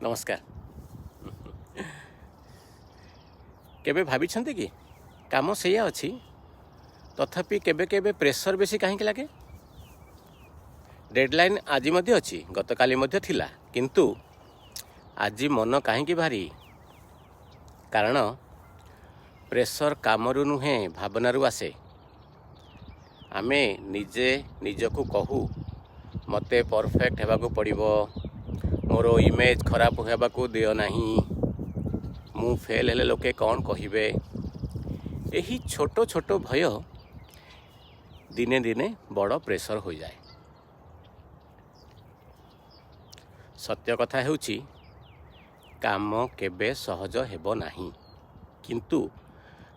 नमस्कार। केबे भाबिछन्ते कि काम सेया अछि तथापि केबे केबे प्रेशर बेसी कहीं लगे। डेडलाइन आज मध्य अछि, गतकाली मध्य थिला, किंतु आज मन कहीं भारी। कारण प्रेशर कामरू नुहे भावनारू आसे। आमे निजे निजकू कहू मते परफेक्ट हेबाकू पड़िबो, मोर इमेज खराब हेबाकू दियो नहीं, मु फेल हेले लोके कौन कहिबे। एही छोटो छोटो भय दिने दिने बड़ प्रेशर हो जाए। सत्य कथा हेउची काम केबे सहज हेबो नहीं, किंतु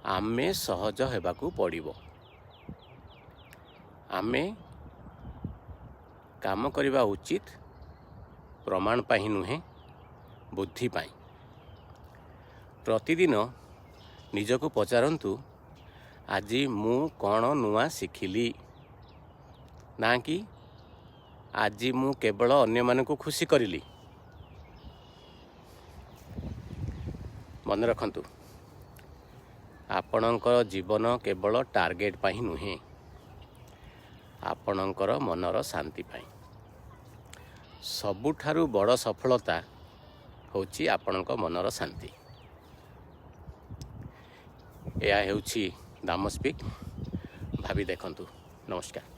आमे सहज हेबाकू पड़िबो। आमे काम करिबा उचित प्रमाण पाही नुहे, बुद्धि पाई। प्रतिदिन निजको पचारंतु आजी मु कौन नुआ शिखिली, ना कि आजी मु केवल अन्य मानकू खुशी करिली। मन रखंतु आपणकर जीवन केवल टार्गेट पाही नुहे, आपणकर मनर शांति पाई। सबुठारु बड़ सफलता होची आपणक मनर शांति। यह हेउची दाम स्पीक। भावी देखंतु। नमस्कार।